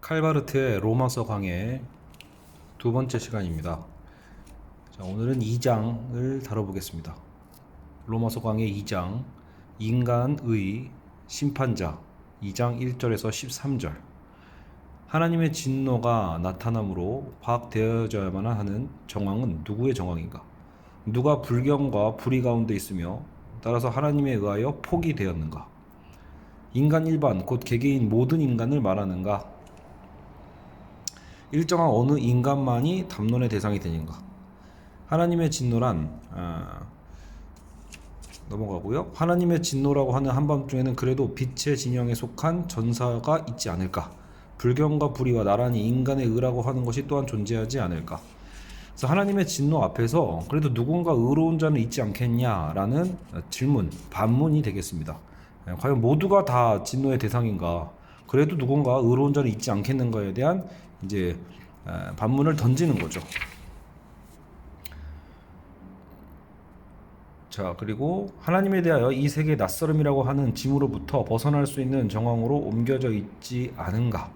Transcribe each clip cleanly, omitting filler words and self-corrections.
칼바르트의 로마서 강의 두 번째 시간입니다. 자, 오늘은 2장을 다뤄보겠습니다. 로마서 강의 2장 인간의 심판자 2장 1절에서 13절. 하나님의 진노가 나타남으로 파악되어져야만 하는 정황은 누구의 정황인가? 누가 불경과 불의 가운데 있으며 따라서 하나님에 의하여 포기되었는가? 인간 일반 곧 개개인 모든 인간을 말하는가? 일정한 어느 인간만이 담론의 대상이 되는가? 하나님의 진노란 넘어가고요. 하나님의 진노라고 하는 한밤중에는 그래도 빛의 진영에 속한 전사가 있지 않을까? 불경과 불의와 나란히 인간의 의라고 하는 것이 또한 존재하지 않을까? 그래서 하나님의 진노 앞에서 그래도 누군가 의로운 자는 있지 않겠냐라는 질문, 반문이 되겠습니다. 과연 모두가 다 진노의 대상인가? 그래도 누군가 의로운 자는 있지 않겠는가에 대한 이제 반문을 던지는 거죠. 자, 그리고 하나님에 대하여 이 세계의 낯설음이라고 하는 짐으로부터 벗어날 수 있는 정황으로 옮겨져 있지 않은가?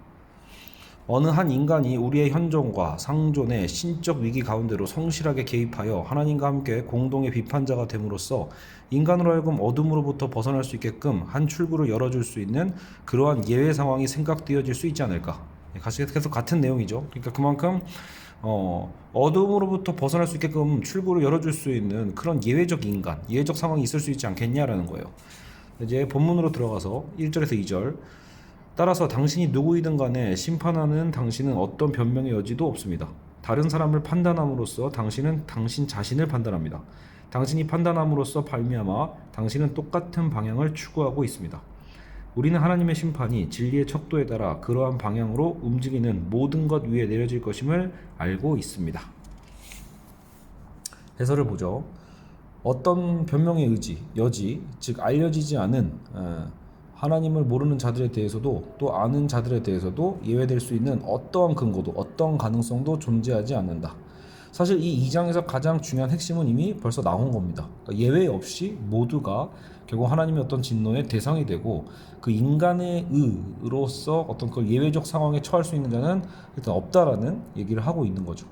어느 한 인간이 우리의 현존과 상존의 신적 위기 가운데로 성실하게 개입하여 하나님과 함께 공동의 비판자가 됨으로써 인간으로 하여금 어둠으로부터 벗어날 수 있게끔 한 출구를 열어줄 수 있는 그러한 예외 상황이 생각되어질 수 있지 않을까? 계속 같은 내용이죠. 그러니까 그만큼 어둠으로부터 벗어날 수 있게끔 출구를 열어줄 수 있는 그런 예외적 인간, 예외적 상황이 있을 수 있지 않겠냐라는 거예요. 이제 본문으로 들어가서 1절에서 2절. 따라서 당신이 누구이든 간에 심판하는 당신은 어떤 변명의 여지도 없습니다. 다른 사람을 판단함으로써 당신은 당신 자신을 판단합니다. 당신이 판단함으로써 발미암아 당신은 똑같은 방향을 추구하고 있습니다. 우리는 하나님의 심판이 진리의 척도에 따라 그러한 방향으로 움직이는 모든 것 위에 내려질 것임을 알고 있습니다. 해설을 보죠. 어떤 변명의 여지, 즉 알려지지 않은 하나님을 모르는 자들에 대해서도 또 아는 자들에 대해서도 예외될 수 있는 어떠한 근거도 어떠한 가능성도 존재하지 않는다. 사실 이 2장에서 가장 중요한 핵심은 이미 벌써 나온 겁니다. 그러니까 예외 없이 모두가 결국 하나님의 어떤 진노의 대상이 되고 그 인간의 의로서 어떤 그 예외적 상황에 처할 수 있는 자는 일단 없다라는 얘기를 하고 있는 거죠.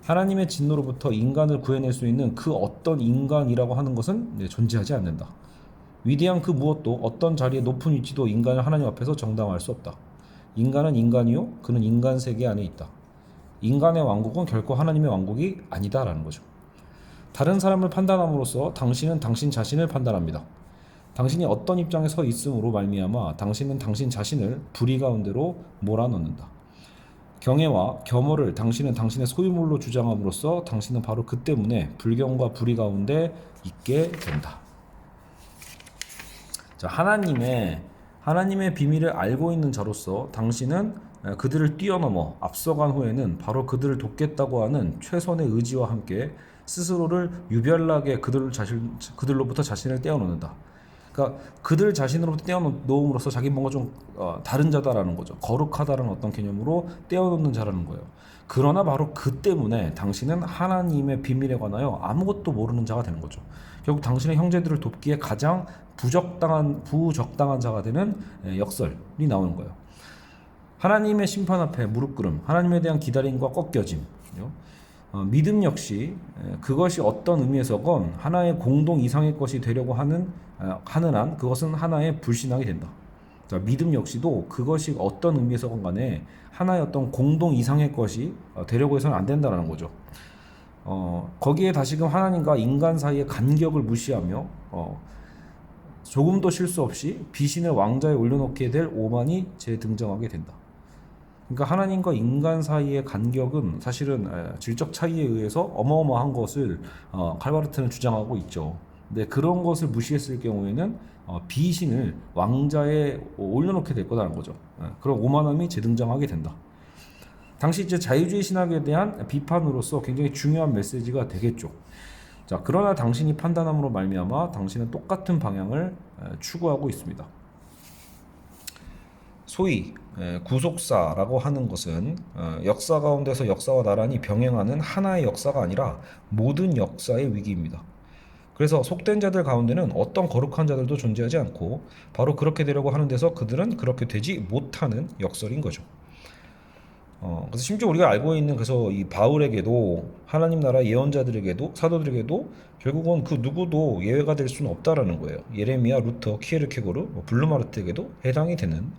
하나님의 진노로부터 인간을 구해낼 수 있는 그 어떤 인간이라고 하는 것은 존재하지 않는다. 위대한 그 무엇도 어떤 자리에 높은 위치도 인간을 하나님 앞에서 정당화할 수 없다. 인간은 인간이요 그는 인간 세계 안에 있다. 인간의 왕국은 결코 하나님의 왕국이 아니다라는 거죠. 다른 사람을 판단함으로써 당신은 당신 자신을 판단합니다. 당신이 어떤 입장에 서 있음으로 말미암아 당신은 당신 자신을 불의 가운데로 몰아넣는다. 경애와 겸허를 당신은 당신의 소유물로 주장함으로써 당신은 바로 그 때문에 불경과 불의 가운데 있게 된다. 자, 하나님의 비밀을 알고 있는 자로서 당신은 그들을 뛰어넘어 앞서간 후에는 바로 그들을 돕겠다고 하는 최선의 의지와 함께 스스로를 유별나게 그들로부터 자신을 떼어놓는다. 그러니까 그들 자신으로부터 떼어놓음으로써 자기 뭔가 좀 다른 자다라는 거죠. 거룩하다라는 어떤 개념으로 떼어놓는 자라는 거예요. 그러나 바로 그 때문에 당신은 하나님의 비밀에 관하여 아무것도 모르는 자가 되는 거죠. 결국 당신의 형제들을 돕기에 가장 부적당한 자가 되는 역설이 나오는 거예요. 하나님의 심판 앞에 무릎 꿇음, 하나님에 대한 기다림과 꺾여짐, 믿음 역시 그것이 어떤 의미에서건 하나의 공동 이상의 것이 되려고 하는 한 그것은 하나의 불신앙이 된다. 자, 믿음 역시도 그것이 어떤 의미에서건 간에 하나의 어떤 공동 이상의 것이 되려고 해서는 안 된다는 거죠. 거기에 다시금 하나님과 인간 사이의 간격을 무시하며 조금도 실수 없이 비신을 왕좌에 올려놓게 될 오만이 재등장하게 된다. 그러니까 하나님과 인간 사이의 간격은 사실은 질적 차이에 의해서 어마어마한 것을 칼바르트는 주장하고 있죠. 근데 그런 것을 무시했을 경우에는 비신을 왕좌에 올려놓게 될 거라는 거죠. 그런 오만함이 재등장하게 된다. 당시 이제 자유주의 신학에 대한 비판으로서 굉장히 중요한 메시지가 되겠죠. 자, 그러나 당신이 판단함으로 말미암아 당신은 똑같은 방향을 추구하고 있습니다. 소위 구속사라고 하는 것은 역사 가운데서 역사와 나란히 병행하는 하나의 역사가 아니라 모든 역사의 위기입니다. 그래서 속된 자들 가운데는 어떤 거룩한 자들도 존재하지 않고 바로 그렇게 되려고 하는 데서 그들은 그렇게 되지 못하는 역설인 거죠. 그래서 심지어 우리가 알고 있는 그래서 이 바울에게도 하나님 나라 예언자들에게도 사도들에게도 결국은 그 누구도 예외가 될 수는 없다라는 거예요. 예레미야, 루터, 키에르케고르, 블루마르트에게도 해당이 되는.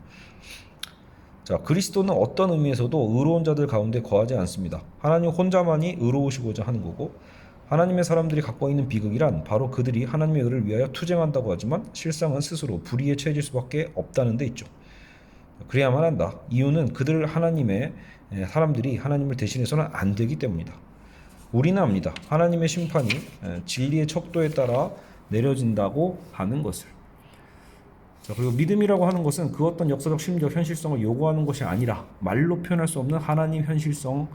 자, 그리스도는 어떤 의미에서도 의로운 자들 가운데 거하지 않습니다. 하나님 혼자만이 의로우시고자 하는 거고, 하나님의 사람들이 갖고 있는 비극이란 바로 그들이 하나님의 의를 위하여 투쟁한다고 하지만 실상은 스스로 불의에 처해질 수밖에 없다는 데 있죠. 그래야만 한다. 이유는 그들 하나님의 사람들이 하나님을 대신해서는 안 되기 때문이다. 우리는 압니다. 하나님의 심판이 진리의 척도에 따라 내려진다고 하는 것을. 자, 그리고 믿음이라고 하는 것은 그 어떤 역사적 심리적 현실성을 요구하는 것이 아니라 말로 표현할 수 없는 하나님 현실성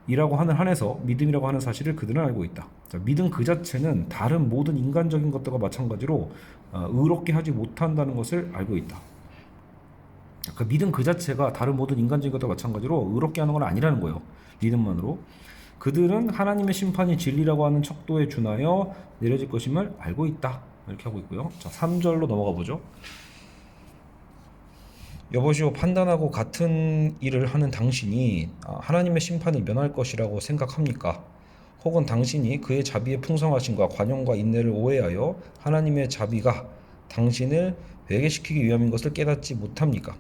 이라고 하는 한에서 믿음이라고 하는 사실을 그들은 알고 있다. 자, 믿음 그 자체는 다른 모든 인간적인 것들과 마찬가지로 의롭게 하지 못한다는 것을 알고 있다. 그 믿음 그 자체가 다른 모든 인간적인 것과 마찬가지로 의롭게 하는 건 아니라는 거예요. 믿음만으로. 그들은 하나님의 심판이 진리라고 하는 척도에 준하여 내려질 것임을 알고 있다. 이렇게 하고 있고요. 자, 3절로 넘어가 보죠. 여보시오, 판단하고 같은 일을 하는 당신이 하나님의 심판을 면할 것이라고 생각합니까? 혹은 당신이 그의 자비의 풍성하심과 관용과 인내를 오해하여 하나님의 자비가 당신을 회개시키기 위함인 것을 깨닫지 못합니까?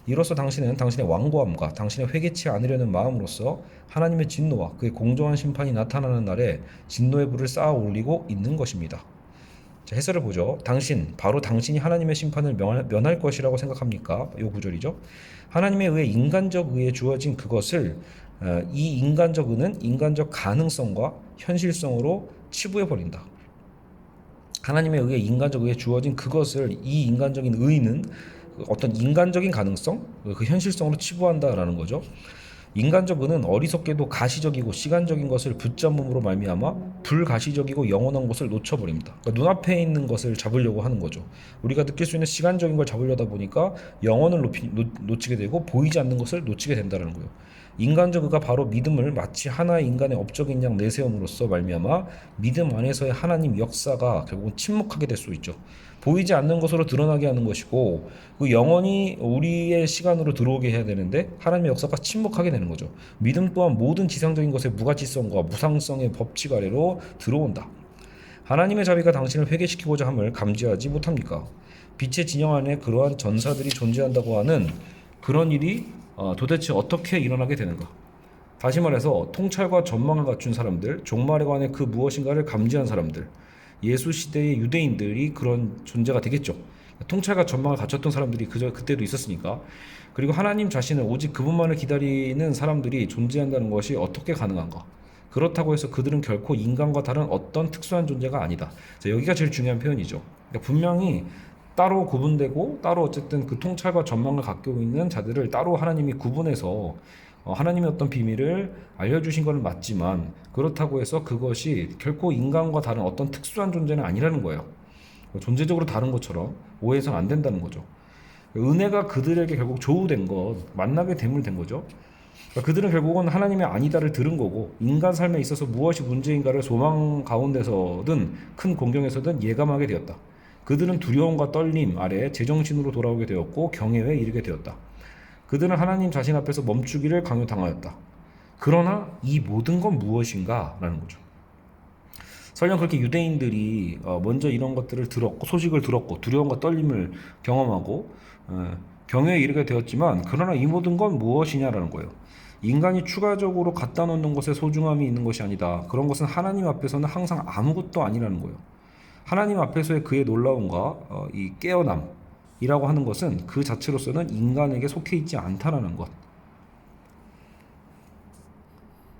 이로써 당신은 당신의 완고함과 당신의 회개치 않으려는 마음으로써 하나님의 진노와 그의 공정한 심판이 나타나는 날에 진노의 불을 쌓아 올리고 있는 것입니다. 자, 해설을 보죠. 바로 당신이 하나님의 심판을 면할 것이라고 생각합니까? 이 구절이죠. 하나님에 의해 인간적 의에 주어진 그것을 이 인간적 의는 인간적 가능성과 현실성으로 치부해 버린다. 하나님에 의해 인간적 의에 주어진 그것을 이 인간적인 의는 어떤 인간적인 가능성, 그 현실성으로 치부한다라는 거죠. 인간적 의는 어리석게도 가시적이고 시간적인 것을 붙잡음으로 말미암아 불가시적이고 영원한 것을 놓쳐버립니다. 그러니까 눈앞에 있는 것을 잡으려고 하는 거죠. 우리가 느낄 수 있는 시간적인 걸 잡으려다 보니까 영원을 놓치게 되고 보이지 않는 것을 놓치게 된다는 거예요. 인간적 의가 바로 믿음을 마치 하나의 인간의 업적인 양 내세움으로써 말미암아 믿음 안에서의 하나님 역사가 결국은 침묵하게 될 수 있죠. 보이지 않는 것으로 드러나게 하는 것이고 그 영원히 우리의 시간으로 들어오게 해야 되는데 하나님의 역사가 침묵하게 되는 거죠. 믿음 또한 모든 지상적인 것의 무가치성과 무상성의 법칙 아래로 들어온다. 하나님의 자비가 당신을 회개시키고자 함을 감지하지 못합니까? 빛의 진영 안에 그러한 전사들이 존재한다고 하는 그런 일이 도대체 어떻게 일어나게 되는가? 다시 말해서 통찰과 전망을 갖춘 사람들, 종말에 관해 그 무엇인가를 감지한 사람들, 예수 시대의 유대인들이 그런 존재가 되겠죠. 통찰과 전망을 갖췄던 사람들이 그때도 있었으니까. 그리고 하나님 자신을 오직 그분만을 기다리는 사람들이 존재한다는 것이 어떻게 가능한가? 그렇다고 해서 그들은 결코 인간과 다른 어떤 특수한 존재가 아니다. 자, 여기가 제일 중요한 표현이죠. 그러니까 분명히 따로 구분되고 따로 어쨌든 그 통찰과 전망을 갖고 있는 자들을 따로 하나님이 구분해서 하나님의 어떤 비밀을 알려주신 것은 맞지만 그렇다고 해서 그것이 결코 인간과 다른 어떤 특수한 존재는 아니라는 거예요. 존재적으로 다른 것처럼 오해해서는 안 된다는 거죠. 은혜가 그들에게 결국 조우된 것, 만나게 됨을 된 거죠. 그러니까 그들은 결국은 하나님의 아니다를 들은 거고 인간 삶에 있어서 무엇이 문제인가를 소망 가운데서든 큰 공경에서든 예감하게 되었다. 그들은 두려움과 떨림 아래 제정신으로 돌아오게 되었고 경외에 이르게 되었다. 그들은 하나님 자신 앞에서 멈추기를 강요당하였다. 그러나 이 모든 건 무엇인가? 라는 거죠. 설령 그렇게 유대인들이 먼저 이런 것들을 들었고 소식을 들었고 두려움과 떨림을 경험하고 경외에 이르게 되었지만 그러나 이 모든 건 무엇이냐라는 거예요. 인간이 추가적으로 갖다 놓는 것에 소중함이 있는 것이 아니다. 그런 것은 하나님 앞에서는 항상 아무것도 아니라는 거예요. 하나님 앞에서의 그의 놀라움과 이 깨어남이라고 하는 것은 그 자체로서는 인간에게 속해 있지 않다라는 것.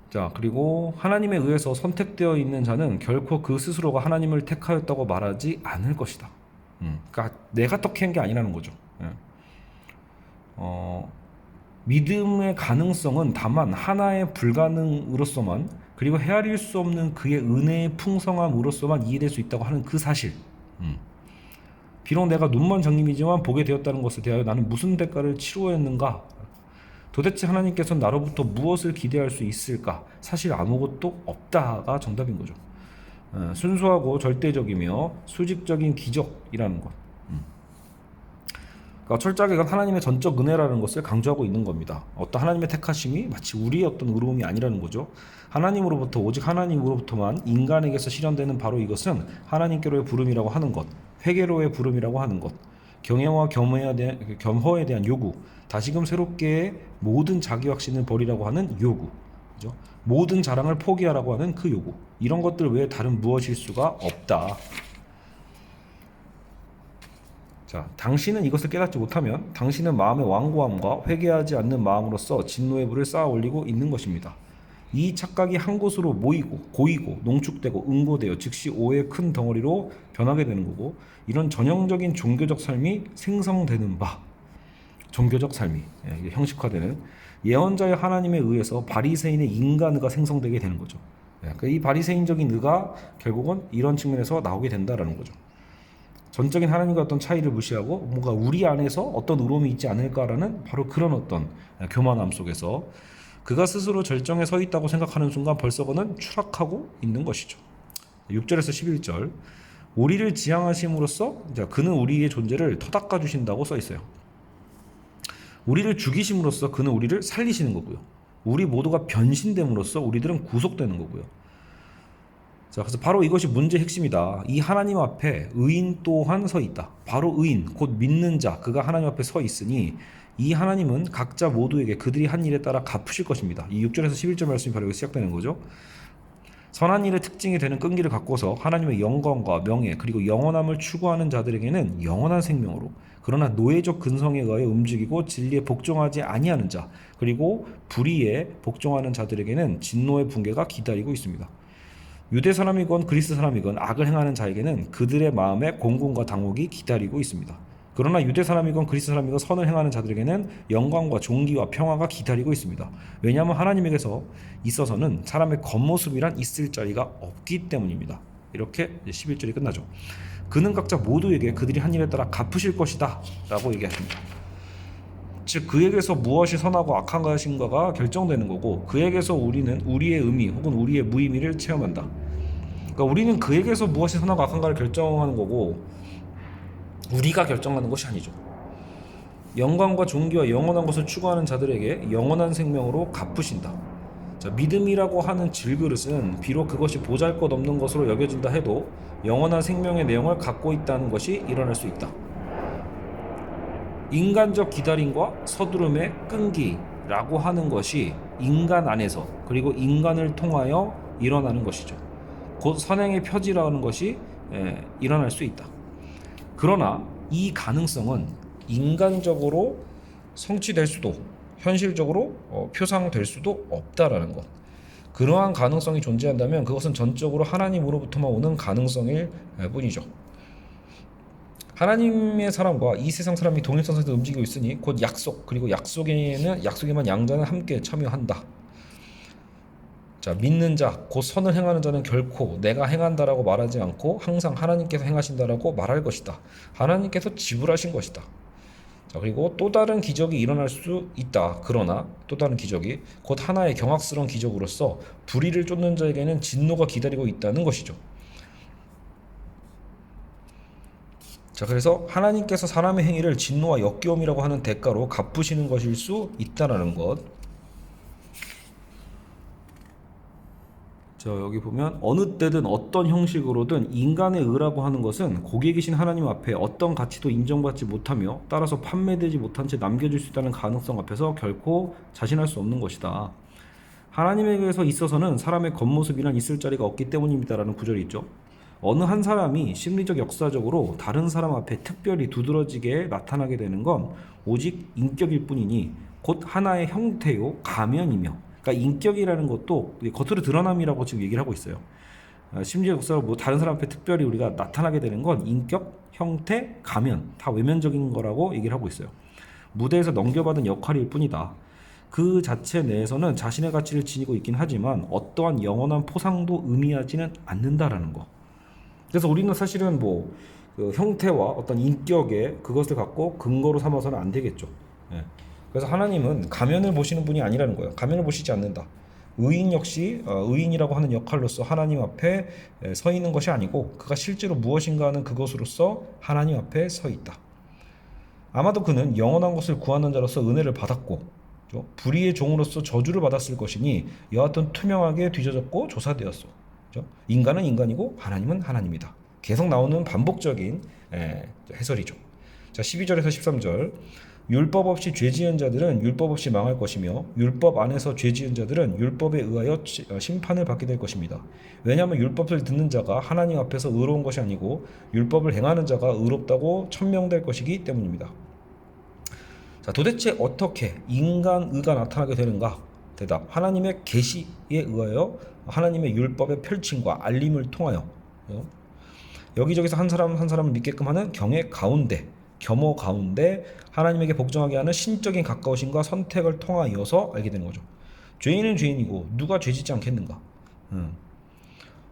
자, 그리고 하나님에 의해서 선택되어 있는 자는 결코 그 스스로가 하나님을 택하였다고 말하지 않을 것이다. 그러니까 내가 택한 게 아니라는 거죠. 믿음의 가능성은 다만 하나의 불가능으로서만 그리고 헤아릴 수 없는 그의 은혜의 풍성함으로서만 이해될 수 있다고 하는 그 사실. 비록 내가 눈먼 장님이지만 보게 되었다는 것에 대하여 나는 무슨 대가를 치루었는가? 도대체 하나님께서는 나로부터 무엇을 기대할 수 있을까? 사실 아무것도 없다가 정답인 거죠. 순수하고 절대적이며 수직적인 기적이라는 것. 그러니까 철저하게 이건 하나님의 전적 은혜라는 것을 강조하고 있는 겁니다. 어떤 하나님의 택하심이 마치 우리의 어떤 의로움이 아니라는 거죠. 하나님으로부터, 오직 하나님으로부터만 인간에게서 실현되는 바로 이것은 하나님께로의 부름이라고 하는 것, 회개로의 부름이라고 하는 것, 경외와 겸허에 대한 요구, 다시금 새롭게 모든 자기 확신을 버리라고 하는 요구, 그죠? 모든 자랑을 포기하라고 하는 그 요구, 이런 것들 외에 다른 무엇일 수가 없다. 자, 당신은 이것을 깨닫지 못하면 당신은 마음의 완고함과 회개하지 않는 마음으로서 진노의 불을 쌓아 올리고 있는 것입니다. 이 착각이 한 곳으로 모이고 고이고 농축되고 응고되어 즉시 오해의 큰 덩어리로 변하게 되는 거고, 이런 전형적인 종교적 삶이 생성되는 바, 종교적 삶이 형식화되는 예언자의 하나님에 의해서 바리새인의 인간의가 생성되게 되는 거죠. 그러니까 이 바리새인적인 의가 결국은 이런 측면에서 나오게 된다라는 거죠. 전적인 하나님과 어떤 차이를 무시하고 뭔가 우리 안에서 어떤 의로움이 있지 않을까라는 바로 그런 어떤 교만함 속에서 그가 스스로 절정에 서 있다고 생각하는 순간 벌써 그는 추락하고 있는 것이죠. 6절에서 11절, 우리를 지향하심으로써 그는 우리의 존재를 터닦아 주신다고 써 있어요. 우리를 죽이심으로써 그는 우리를 살리시는 거고요. 우리 모두가 변신됨으로써 우리들은 구속되는 거고요. 자, 그래서 바로 이것이 문제의 핵심이다. 이 하나님 앞에 의인 또한 서 있다. 바로 의인, 곧 믿는 자, 그가 하나님 앞에 서 있으니 이 하나님은 각자 모두에게 그들이 한 일에 따라 갚으실 것입니다. 이 6절에서 11절 말씀이 바로 여기 시작되는 거죠. 선한 일의 특징이 되는 끈기를 갖고서 하나님의 영광과 명예 그리고 영원함을 추구하는 자들에게는 영원한 생명으로, 그러나 노예적 근성에 의하여 움직이고 진리에 복종하지 아니하는 자, 그리고 불의에 복종하는 자들에게는 진노의 붕괴가 기다리고 있습니다. 유대 사람이건 그리스 사람이건 악을 행하는 자에게는 그들의 마음에 공공과 당혹이 기다리고 있습니다. 그러나 유대 사람이건 그리스 사람이건 선을 행하는 자들에게는 영광과 존귀와 평화가 기다리고 있습니다. 왜냐하면 하나님에게서 있어서는 사람의 겉모습이란 있을 자리가 없기 때문입니다. 이렇게 11절이 끝나죠. 그는 각자 모두에게 그들이 한 일에 따라 갚으실 것이다 라고 얘기하십니다. 즉 그에게서 무엇이 선하고 악한 것인가가 결정되는 거고, 그에게서 우리는 우리의 의미 혹은 우리의 무의미를 체험한다. 그러니까 우리는 그에게서 무엇이 선하고 악한가를 결정하는 거고 우리가 결정하는 것이 아니죠. 영광과 존귀와 영원한 것을 추구하는 자들에게 영원한 생명으로 갚으신다. 자, 믿음이라고 하는 질그릇은 비록 그것이 보잘것없는 것으로 여겨진다 해도 영원한 생명의 내용을 갖고 있다는 것이 일어날 수 있다. 인간적 기다림과 서두름의 끈기라고 하는 것이 인간 안에서 그리고 인간을 통하여 일어나는 것이죠. 곧 선행의 표지라는 것이 일어날 수 있다. 그러나 이 가능성은 인간적으로 성취될 수도 현실적으로 표상될 수도 없다라는 것. 그러한 가능성이 존재한다면 그것은 전적으로 하나님으로부터만 오는 가능성일 뿐이죠. 하나님의 사람과 이 세상 사람이 동일선상에서 움직이고 있으니 곧 약속, 그리고 약속에만 양자는 함께 참여한다. 자, 믿는 자, 곧 선을 행하는 자는 결코 내가 행한다라고 말하지 않고 항상 하나님께서 행하신다라고 말할 것이다. 하나님께서 지불하신 것이다. 자, 그리고 또 다른 기적이 일어날 수 있다. 그러나 또 다른 기적이 곧 하나의 경악스러운 기적으로서 불의를 쫓는 자에게는 진노가 기다리고 있다는 것이죠. 자, 그래서 하나님께서 사람의 행위를 진노와 역겨움이라고 하는 대가로 갚으시는 것일 수 있다라는 것. 자, 여기 보면 어느 때든 어떤 형식으로든 인간의 의라고 하는 것은 거기에 계신 하나님 앞에 어떤 가치도 인정받지 못하며 따라서 판매되지 못한 채 남겨질 수 있다는 가능성 앞에서 결코 자신할 수 없는 것이다. 하나님에게서 있어서는 사람의 겉모습이란 있을 자리가 없기 때문입니다라는 구절이 있죠. 어느 한 사람이 심리적 역사적으로 다른 사람 앞에 특별히 두드러지게 나타나게 되는 건 오직 인격일 뿐이니 곧 하나의 형태요 가면이며, 그러니까 인격이라는 것도 겉으로 드러남이라고 지금 얘기를 하고 있어요. 심지어 역사로 뭐 다른 사람 앞에 특별히 우리가 나타나게 되는 건 인격, 형태, 가면 다 외면적인 거라고 얘기를 하고 있어요. 무대에서 넘겨받은 역할일 뿐이다. 그 자체 내에서는 자신의 가치를 지니고 있긴 하지만 어떠한 영원한 포상도 의미하지는 않는다라는 거. 그래서 우리는 사실은 그 형태와 어떤 인격의 그것을 갖고 근거로 삼아서는 안 되겠죠. 그래서 하나님은 가면을 보시는 분이 아니라는 거예요. 가면을 보시지 않는다. 의인 역시 의인이라고 하는 역할로서 하나님 앞에 서 있는 것이 아니고 그가 실제로 무엇인가 하는 그것으로서 하나님 앞에 서 있다. 아마도 그는 영원한 것을 구하는 자로서 은혜를 받았고, 그죠? 불의의 종으로서 저주를 받았을 것이니 여하튼 투명하게 뒤져졌고 조사되었소. 그죠? 인간은 인간이고 하나님은 하나님이다. 계속 나오는 반복적인 해설이죠. 자, 12절에서 13절. 율법 없이 죄 지은 자들은 율법 없이 망할 것이며 율법 안에서 죄 지은 자들은 율법에 의하여 심판을 받게 될 것입니다. 왜냐하면 율법을 듣는 자가 하나님 앞에서 의로운 것이 아니고 율법을 행하는 자가 의롭다고 천명될 것이기 때문입니다. 자, 도대체 어떻게 인간의가 나타나게 되는가? 대답: 하나님의 계시에 의하여 하나님의 율법의 펼침과 알림을 통하여 여기저기서 한 사람 한 사람을 믿게끔 하는 경의 가운데, 겸허 가운데 하나님에게 복종하게 하는 신적인 가까우심과 선택을 통하여서 알게 되는 거죠. 죄인은 죄인이고 누가 죄짓지 않겠는가?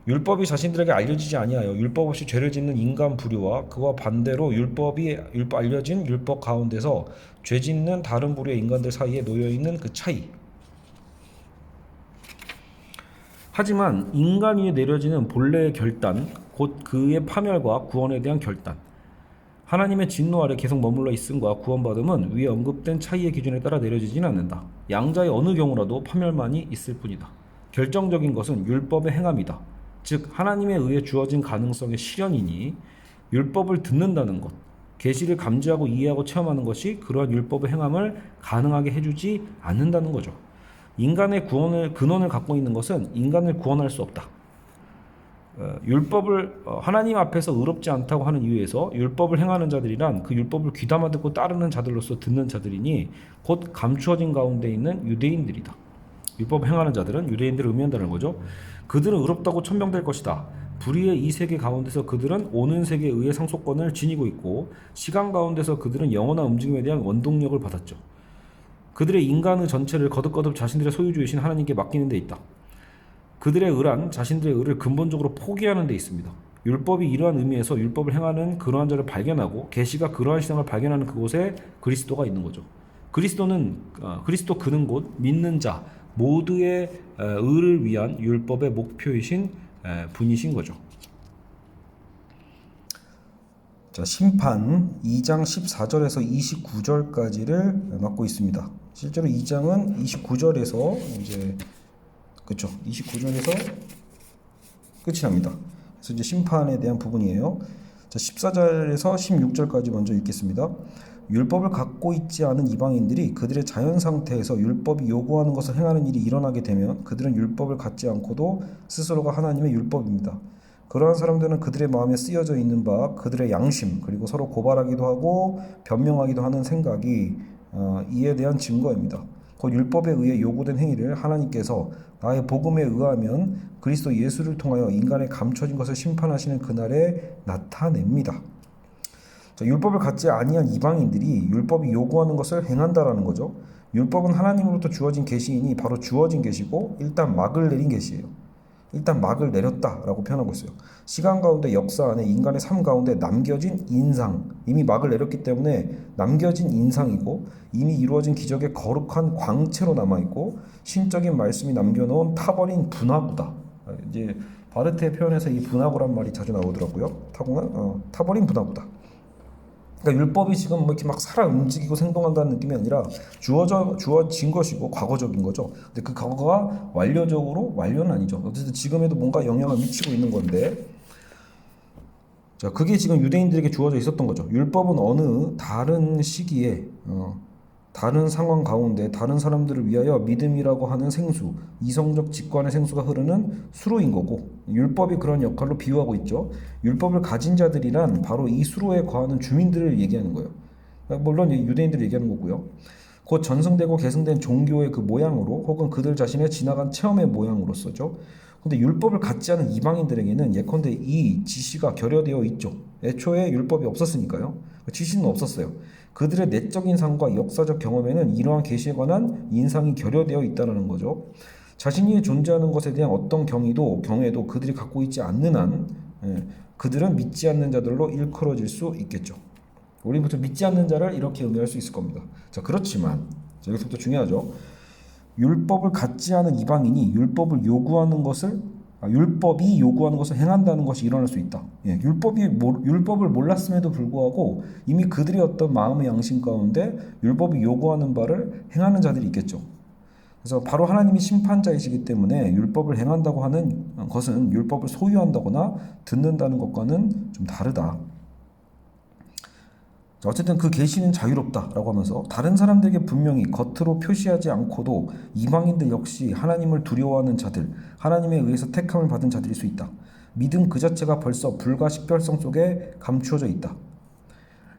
율법이 자신들에게 알려지지 아니하여 율법 없이 죄를 짓는 인간 부류와 그와 반대로 알려진 율법 가운데서 죄 짓는 다른 부류의 인간들 사이에 놓여 있는 그 차이. 하지만 인간 위에 내려지는 본래의 결단, 곧 그의 파멸과 구원에 대한 결단, 하나님의 진노 아래 계속 머물러 있음과 구원받음은 위에 언급된 차이의 기준에 따라 내려지지는 않는다. 양자의 어느 경우라도 파멸만이 있을 뿐이다. 결정적인 것은 율법의 행함이다. 즉 하나님에 의해 주어진 가능성의 실현이니 율법을 듣는다는 것, 계시를 감지하고 이해하고 체험하는 것이 그러한 율법의 행함을 가능하게 해주지 않는다는 거죠. 인간의 근원을 갖고 있는 것은 인간을 구원할 수 없다. 율법을 하나님 앞에서 의롭지 않다고 하는 이유에서 율법을 행하는 자들이란 그 율법을 귀담아 듣고 따르는 자들로서 듣는 자들이니 곧 감추어진 가운데 있는 유대인들이다. 율법 행하는 자들은 유대인들을 의미한다는 거죠. 그들은 의롭다고 천명될 것이다. 불의의 이 세계 가운데서 그들은 오는 세계에 의해 상속권을 지니고 있고 시간 가운데서 그들은 영원한 움직임에 대한 원동력을 받았죠. 그들의 인간의 전체를 거듭거듭 자신들의 소유주이신 하나님께 맡기는 데 있다. 그들의 의란 자신들의 의를 근본적으로 포기하는 데 있습니다. 율법이 이러한 의미에서 율법을 행하는 그러한 자를 발견하고 계시가 그러한 신앙을 발견하는 그곳에 그리스도가 있는 거죠. 그리스도 그는 곧 믿는 자 모두의 의를 위한 율법의 목표이신 분이신 거죠. 자, 심판 2장 14절에서 29절까지를 맡고 있습니다. 실제로 2장은 29절에서 이제 그렇죠. 29절에서 끝이 납니다. 그래서 이제 심판에 대한 부분이에요. 자, 14절에서 16절까지 먼저 읽겠습니다. 율법을 갖고 있지 않은 이방인들이 그들의 자연 상태에서 율법이 요구하는 것을 행하는 일이 일어나게 되면 그들은 율법을 갖지 않고도 스스로가 하나님의 율법입니다. 그러한 사람들은 그들의 마음에 쓰여져 있는 바 그들의 양심 그리고 서로 고발하기도 하고 변명하기도 하는 생각이 이에 대한 증거입니다. 곧 율법에 의해 요구된 행위를 하나님께서 나의 복음에 의하면 그리스도 예수를 통하여 인간의 감춰진 것을 심판하시는 그날에 나타냅니다. 자, 율법을 갖지 아니한 이방인들이 율법이 요구하는 것을 행한다라는 거죠. 율법은 하나님으로부터 주어진 계시이니 바로 주어진 계시고 일단 막을 내린 계시예요. 일단 막을 내렸다라고 표현하고 있어요. 시간 가운데 역사 안에 인간의 삶 가운데 남겨진 인상, 이미 막을 내렸기 때문에 남겨진 인상이고 이미 이루어진 기적의 거룩한 광채로 남아있고 신적인 말씀이 남겨놓은 타버린 분화구다. 이제 바르트의 표현에서 이 분화구란 말이 자주 나오더라고요. 타버린 분화구다. 그러니까 율법이 지금 뭐 이렇게 막 살아 움직이고 생동한다는 느낌이 아니라 주어진 것이고 과거적인 거죠. 근데 그 과거가 완료는 아니죠. 어쨌든 지금에도 뭔가 영향을 미치고 있는 건데, 자, 그게 지금 유대인들에게 주어져 있었던 거죠. 율법은 어느 다른 시기에 다른 상황 가운데 다른 사람들을 위하여 믿음이라고 하는 생수, 이성적 직관의 생수가 흐르는 수로인 거고 율법이 그런 역할로 비유하고 있죠. 율법을 가진 자들이란 바로 이 수로에 거하는 주민들을 얘기하는 거예요. 물론 유대인들을 얘기하는 거고요. 곧 전승되고 계승된 종교의 그 모양으로 혹은 그들 자신의 지나간 체험의 모양으로서죠. 근데 율법을 갖지 않은 이방인들에게는 예컨대 이 지시가 결여되어 있죠. 애초에 율법이 없었으니까요. 지시는 없었어요. 그들의 내적 인상과 역사적 경험에는 이러한 계시에 관한 인상이 결여되어 있다는 거죠. 자신이 존재하는 것에 대한 어떤 경외도 그들이 갖고 있지 않는 한 그들은 믿지 않는 자들로 일컬어질 수 있겠죠. 우리부터 믿지 않는 자를 이렇게 의미할 수 있을 겁니다. 자, 그렇지만 여기서부터 중요하죠. 율법을 갖지 않은 이방인이 율법을 요구하는 것을 율법이 요구하는 것을 행한다는 것이 일어날 수 있다. 예, 율법을 몰랐음에도 불구하고 이미 그들의 어떤 마음의 양심 가운데 율법이 요구하는 바를 행하는 자들이 있겠죠. 그래서 바로 하나님이 심판자이시기 때문에 율법을 행한다고 하는 것은 율법을 소유한다거나 듣는다는 것과는 좀 다르다. 자, 어쨌든 그 계시는 자유롭다라고 하면서 다른 사람들에게 분명히 겉으로 표시하지 않고도 이방인들 역시 하나님을 두려워하는 자들, 하나님에 의해서 택함을 받은 자들일 수 있다. 믿음 그 자체가 벌써 불과 식별성 속에 감추어져 있다.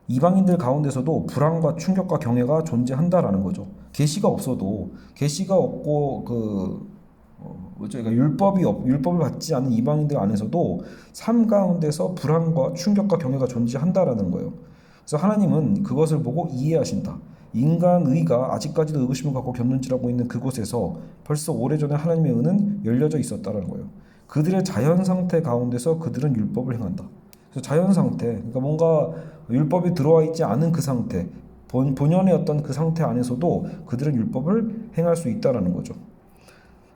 이방인들 가운데서도 불안과 충격과 경외가 존재한다라는 거죠. 계시가 없어도 계시가 없고 그러니까 율법을 받지 않은 이방인들 안에서도 삶 가운데서 불안과 충격과 경외가 존재한다라는 거예요. 그래서 하나님은 그것을 보고 이해하신다. 인간의가 아직까지도 의구심을 갖고 견눈질하고 있는 그곳에서 벌써 오래전에 하나님의 의는 열려져 있었다라는 거예요. 그들의 자연 상태 가운데서 그들은 율법을 행한다. 그래서 자연 상태, 그러니까 뭔가 율법이 들어와 있지 않은 그 상태, 본연의 어떤 그 상태 안에서도 그들은 율법을 행할 수 있다라는 거죠.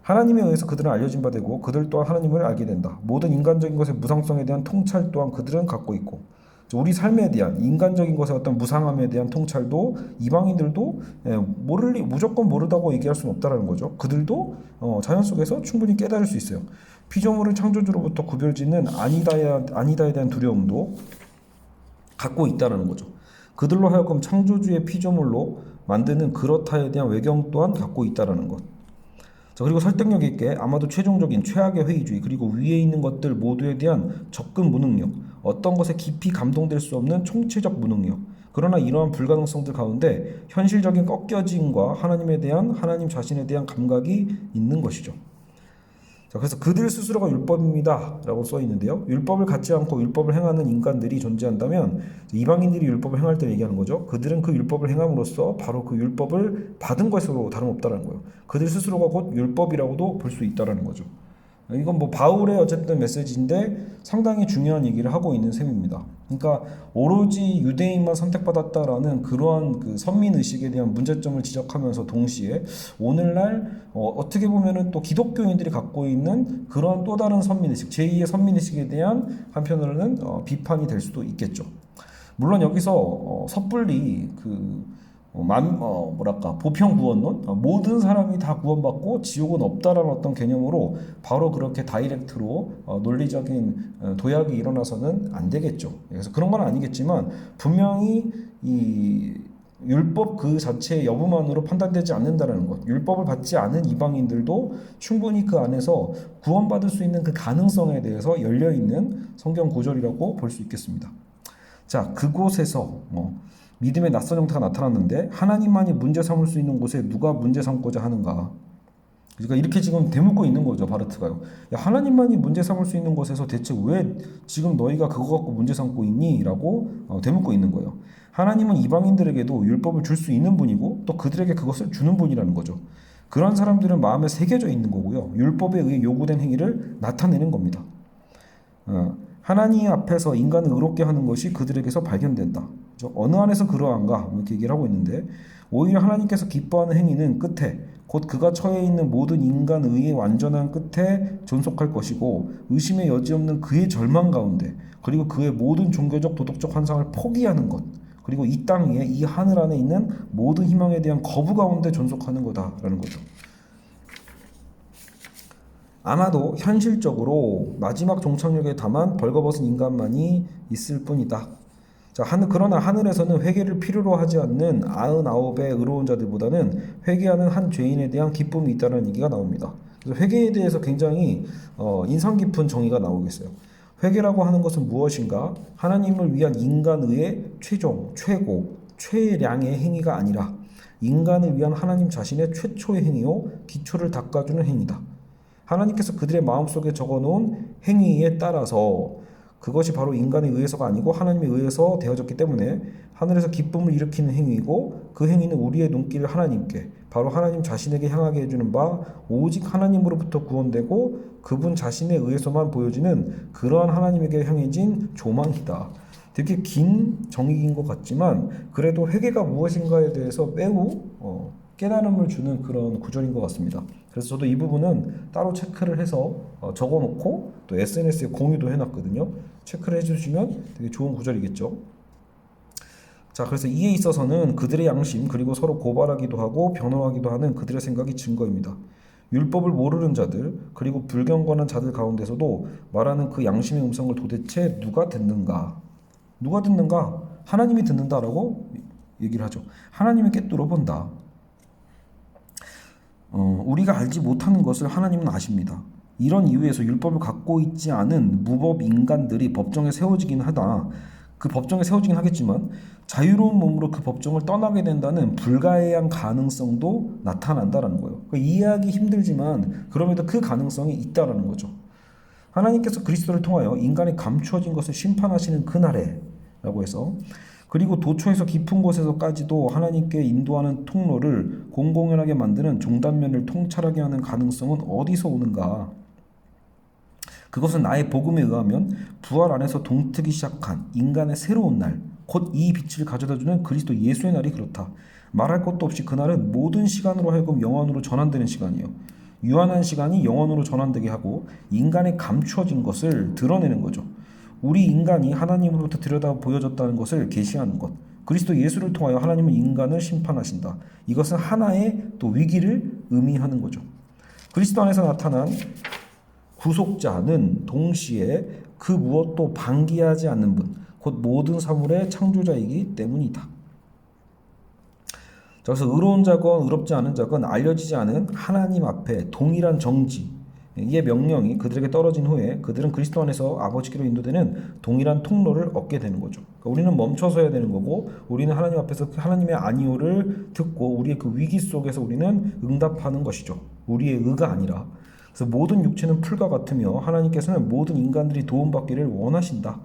하나님에 의해서 그들은 알려진 바 되고 그들 또한 하나님을 알게 된다. 모든 인간적인 것의 무상성에 대한 통찰 또한 그들은 갖고 있고, 우리 삶에 대한 인간적인 것의 어떤 무상함에 대한 통찰도 이방인들도 무조건 모르다고 얘기할 수는 없다라는 거죠. 그들도 자연 속에서 충분히 깨달을 수 있어요. 피조물은 창조주로부터 구별짓는 아니다에 대한 두려움도 갖고 있다라는 거죠. 그들로 하여금 창조주의 피조물로 만드는 그렇다에 대한 외경 또한 갖고 있다라는 것. 자, 그리고 설득력 있게 아마도 최종적인 최악의 회의주의, 그리고 위에 있는 것들 모두에 대한 접근 무능력, 어떤 것에 깊이 감동될 수 없는 총체적 무능력. 그러나 이러한 불가능성들 가운데 현실적인 꺾여짐과 하나님 자신에 대한 감각이 있는 것이죠. 자, 그래서 그들 스스로가 율법입니다 라고 써 있는데요, 율법을 갖지 않고 율법을 행하는 인간들이 존재한다면 이방인들이 율법을 행할 때 얘기하는 거죠. 그들은 그 율법을 행함으로써 바로 그 율법을 받은 것으로 다름없다라는 거예요. 그들 스스로가 곧 율법이라고도 볼 수 있다라는 거죠. 이건 뭐 바울의 어쨌든 메시지인데 상당히 중요한 얘기를 하고 있는 셈입니다. 그러니까 오로지 유대인만 선택받았다라는 그러한 그 선민의식에 대한 문제점을 지적하면서 동시에 오늘날 어떻게 보면은 또 기독교인들이 갖고 있는 그러한 또 다른 선민의식, 제2의 선민의식에 대한 한편으로는 비판이 될 수도 있겠죠. 물론 여기서 섣불리 보편구원론, 모든 사람이 다 구원받고 지옥은 없다라는 어떤 개념으로 바로 그렇게 다이렉트로 논리적인 도약이 일어나서는 안 되겠죠. 그래서 그런 건 아니겠지만 분명히 이 율법 그 자체의 여부만으로 판단되지 않는다는 것, 율법을 받지 않은 이방인들도 충분히 그 안에서 구원받을 수 있는 그 가능성에 대해서 열려있는 성경 구절이라고 볼 수 있겠습니다. 자, 그곳에서 믿음의 낯선 형태가 나타났는데 하나님만이 문제 삼을 수 있는 곳에 누가 문제 삼고자 하는가? 그러니까 이렇게 지금 되묻고 있는 거죠, 바르트가요. 야, 하나님만이 문제 삼을 수 있는 곳에서 대체 왜 지금 너희가 그거 갖고 문제 삼고 있니? 라고 되묻고 있는 거예요. 하나님은 이방인들에게도 율법을 줄 수 있는 분이고 또 그들에게 그것을 주는 분이라는 거죠. 그런 사람들은 마음에 새겨져 있는 거고요. 율법에 의해 요구된 행위를 나타내는 겁니다. 하나님 앞에서 인간을 의롭게 하는 것이 그들에게서 발견된다. 어느 안에서 그러한가? 이렇게 얘기를 하고 있는데, 오히려 하나님께서 기뻐하는 행위는 끝에 곧 그가 처해 있는 모든 인간의의 완전한 끝에 존속할 것이고, 의심의 여지없는 그의 절망 가운데, 그리고 그의 모든 종교적 도덕적 환상을 포기하는 것, 그리고 이 땅 위에 이 하늘 안에 있는 모든 희망에 대한 거부 가운데 존속하는 거다라는 거죠. 아마도 현실적으로 마지막 종착역에 다만 벌거벗은 인간만이 있을 뿐이다. 자, 그러나 하늘에서는 회개를 필요로 하지 않는 99의 의로운 자들보다는 회개하는 한 죄인에 대한 기쁨이 있다는 얘기가 나옵니다. 그래서 회개에 대해서 굉장히 인상 깊은 정의가 나오겠어요. 회개라고 하는 것은 무엇인가? 하나님을 위한 인간의 최고, 최량의 행위가 아니라 인간을 위한 하나님 자신의 최초의 행위요, 기초를 닦아주는 행위다. 하나님께서 그들의 마음속에 적어놓은 행위에 따라서 그것이 바로 인간에 의해서가 아니고 하나님에 의해서 되어졌기 때문에 하늘에서 기쁨을 일으키는 행위이고, 그 행위는 우리의 눈길을 하나님께, 바로 하나님 자신에게 향하게 해주는 바 오직 하나님으로부터 구원되고 그분 자신에 의해서만 보여지는 그러한 하나님에게 향해진 조망이다. 되게 긴 정의인 것 같지만 그래도 회개가 무엇인가에 대해서 매우 깨달음을 주는 그런 구절인 것 같습니다. 그래서 저도 이 부분은 따로 체크를 해서 적어놓고 또 SNS에 공유도 해놨거든요. 체크를 해주시면 되게 좋은 구절이겠죠. 자, 그래서 이에 있어서는 그들의 양심 그리고 서로 고발하기도 하고 변호하기도 하는 그들의 생각이 증거입니다. 율법을 모르는 자들 그리고 불경건한 자들 가운데서도 말하는 그 양심의 음성을 도대체 누가 듣는가? 누가 듣는가? 하나님이 듣는다라고 얘기를 하죠. 하나님이 꿰뚫어 본다. 우리가 알지 못하는 것을 하나님은 아십니다. 이런 이유에서 율법을 갖고 있지 않은 무법 인간들이 법정에 세워지긴 하다. 그 법정에 세워지긴 하겠지만 자유로운 몸으로 그 법정을 떠나게 된다는 불가해한 가능성도 나타난다라는 거예요. 그러니까 이해하기 힘들지만 그럼에도 그 가능성이 있다라는 거죠. 하나님께서 그리스도를 통하여 인간의 감추어진 것을 심판하시는 그날에 라고 해서 그리고 도처에서 깊은 곳에서까지도 하나님께 인도하는 통로를 공공연하게 만드는 종단면을 통찰하게 하는 가능성은 어디서 오는가? 그것은 나의 복음에 의하면 부활 안에서 동트기 시작한 인간의 새로운 날, 곧 이 빛을 가져다주는 그리스도 예수의 날이 그렇다. 말할 것도 없이 그날은 모든 시간으로 하여금 영원으로 전환되는 시간이요. 유한한 시간이 영원으로 전환되게 하고 인간의 감추어진 것을 드러내는 거죠. 우리 인간이 하나님으로부터 들여다 보여졌다는 것을 계시하는 것. 그리스도 예수를 통하여 하나님은 인간을 심판하신다. 이것은 하나의 또 위기를 의미하는 거죠. 그리스도 안에서 나타난 구속자는 동시에 그 무엇도 방기하지 않는 분, 곧 모든 사물의 창조자이기 때문이다. 그래서 의로운 자건 의롭지 않은 자건 알려지지 않은 하나님 앞에 동일한 정지, 이의 명령이 그들에게 떨어진 후에 그들은 그리스도 안에서 아버지께로 인도되는 동일한 통로를 얻게 되는 거죠. 그러니까 우리는 멈춰서야 되는 거고 우리는 하나님 앞에서 하나님의 아니오를 듣고 우리의 그 위기 속에서 우리는 응답하는 것이죠. 우리의 의가 아니라. 그래서 모든 육체는 풀과 같으며 하나님께서는 모든 인간들이 도움받기를 원하신다.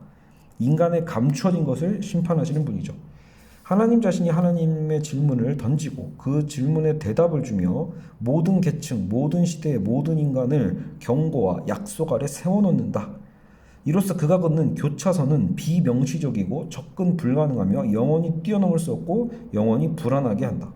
인간의 감추어진 것을 심판하시는 분이죠. 하나님 자신이 하나님의 질문을 던지고 그 질문에 대답을 주며 모든 계층, 모든 시대의 모든 인간을 경고와 약속 아래 세워놓는다. 이로써 그가 걷는 교차선은 비명시적이고 접근 불가능하며 영원히 뛰어넘을 수 없고 영원히 불안하게 한다.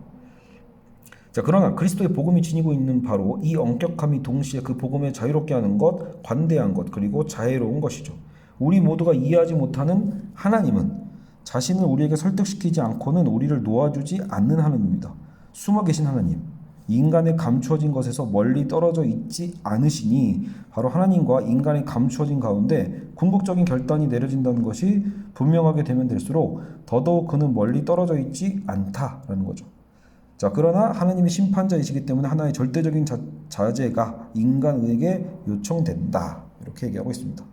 자, 그러나 그리스도의 복음이 지니고 있는 바로 이 엄격함이 동시에 그 복음에 자유롭게 하는 것, 관대한 것, 그리고 자애로운 것이죠. 우리 모두가 이해하지 못하는 하나님은 자신을 우리에게 설득시키지 않고는 우리를 놓아주지 않는 하나님입니다. 숨어 계신 하나님, 인간의 감추어진 것에서 멀리 떨어져 있지 않으시니 바로 하나님과 인간의 감추어진 가운데 궁극적인 결단이 내려진다는 것이 분명하게 되면 될수록 더더욱 그는 멀리 떨어져 있지 않다라는 거죠. 자, 그러나 하나님이 심판자이시기 때문에 하나의 절대적인 자제가 인간에게 요청된다. 이렇게 얘기하고 있습니다.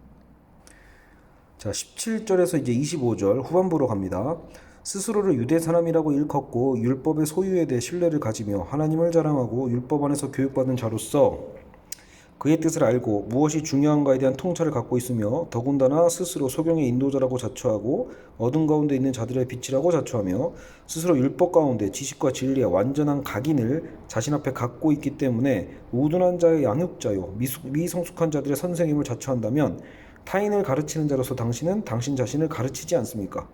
자, 17절에서 이제 25절 후반부로 갑니다. 스스로를 유대 사람이라고 일컫고 율법의 소유에 대해 신뢰를 가지며 하나님을 자랑하고 율법 안에서 교육받은 자로서 그의 뜻을 알고 무엇이 중요한가에 대한 통찰을 갖고 있으며 더군다나 스스로 소경의 인도자라고 자처하고 어둠 가운데 있는 자들의 빛이라고 자처하며 스스로 율법 가운데 지식과 진리의 완전한 각인을 자신 앞에 갖고 있기 때문에 우둔한 자의 양육자요 미성숙한 자들의 선생님을 자처한다면 타인을 가르치는 자로서 당신은 당신 자신을 가르치지 않습니까?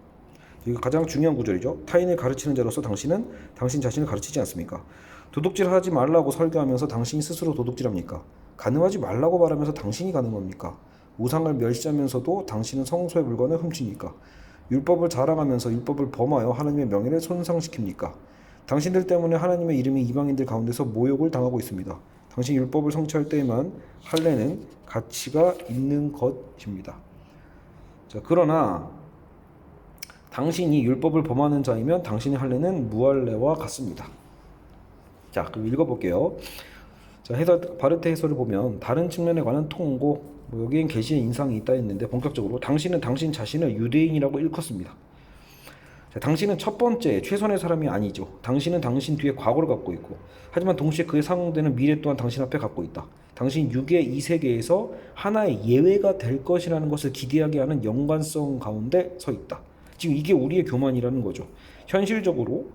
이게 가장 중요한 구절이죠. 타인을 가르치는 자로서 당신은 당신 자신을 가르치지 않습니까? 도둑질하지 말라고 설교하면서 당신이 스스로 도둑질합니까? 간음하지 말라고 말하면서 당신이 간음합니까? 우상을 멸시하면서도 당신은 성소의 물건을 훔칩니까? 율법을 자랑하면서 율법을 범하여 하나님의 명예를 손상시킵니까? 당신들 때문에 하나님의 이름이 이방인들 가운데서 모욕을 당하고 있습니다. 당신이 율법을 성취할 때에만 할례는 가치가 있는 것입니다. 자, 그러나 당신이 율법을 범하는 자이면 당신의 할례는 무할례와 같습니다. 자, 그럼 읽어볼게요. 자, 바르테 해설을 보면 다른 측면에 관한 통고, 여기엔 계시의 인상이 있다 했는데 본격적으로 당신은 당신 자신을 유대인이라고 일컫습니다. 자, 당신은 첫 번째 최선의 사람이 아니죠. 당신은 당신 뒤에 과거를 갖고 있고 하지만 동시에 그에 상응되는 미래 또한 당신 앞에 갖고 있다. 당신 육의 이 세계에서 하나의 예외가 될 것이라는 것을 기대하게 하는 연관성 가운데 서 있다. 지금 이게 우리의 교만이라는 거죠. 현실적으로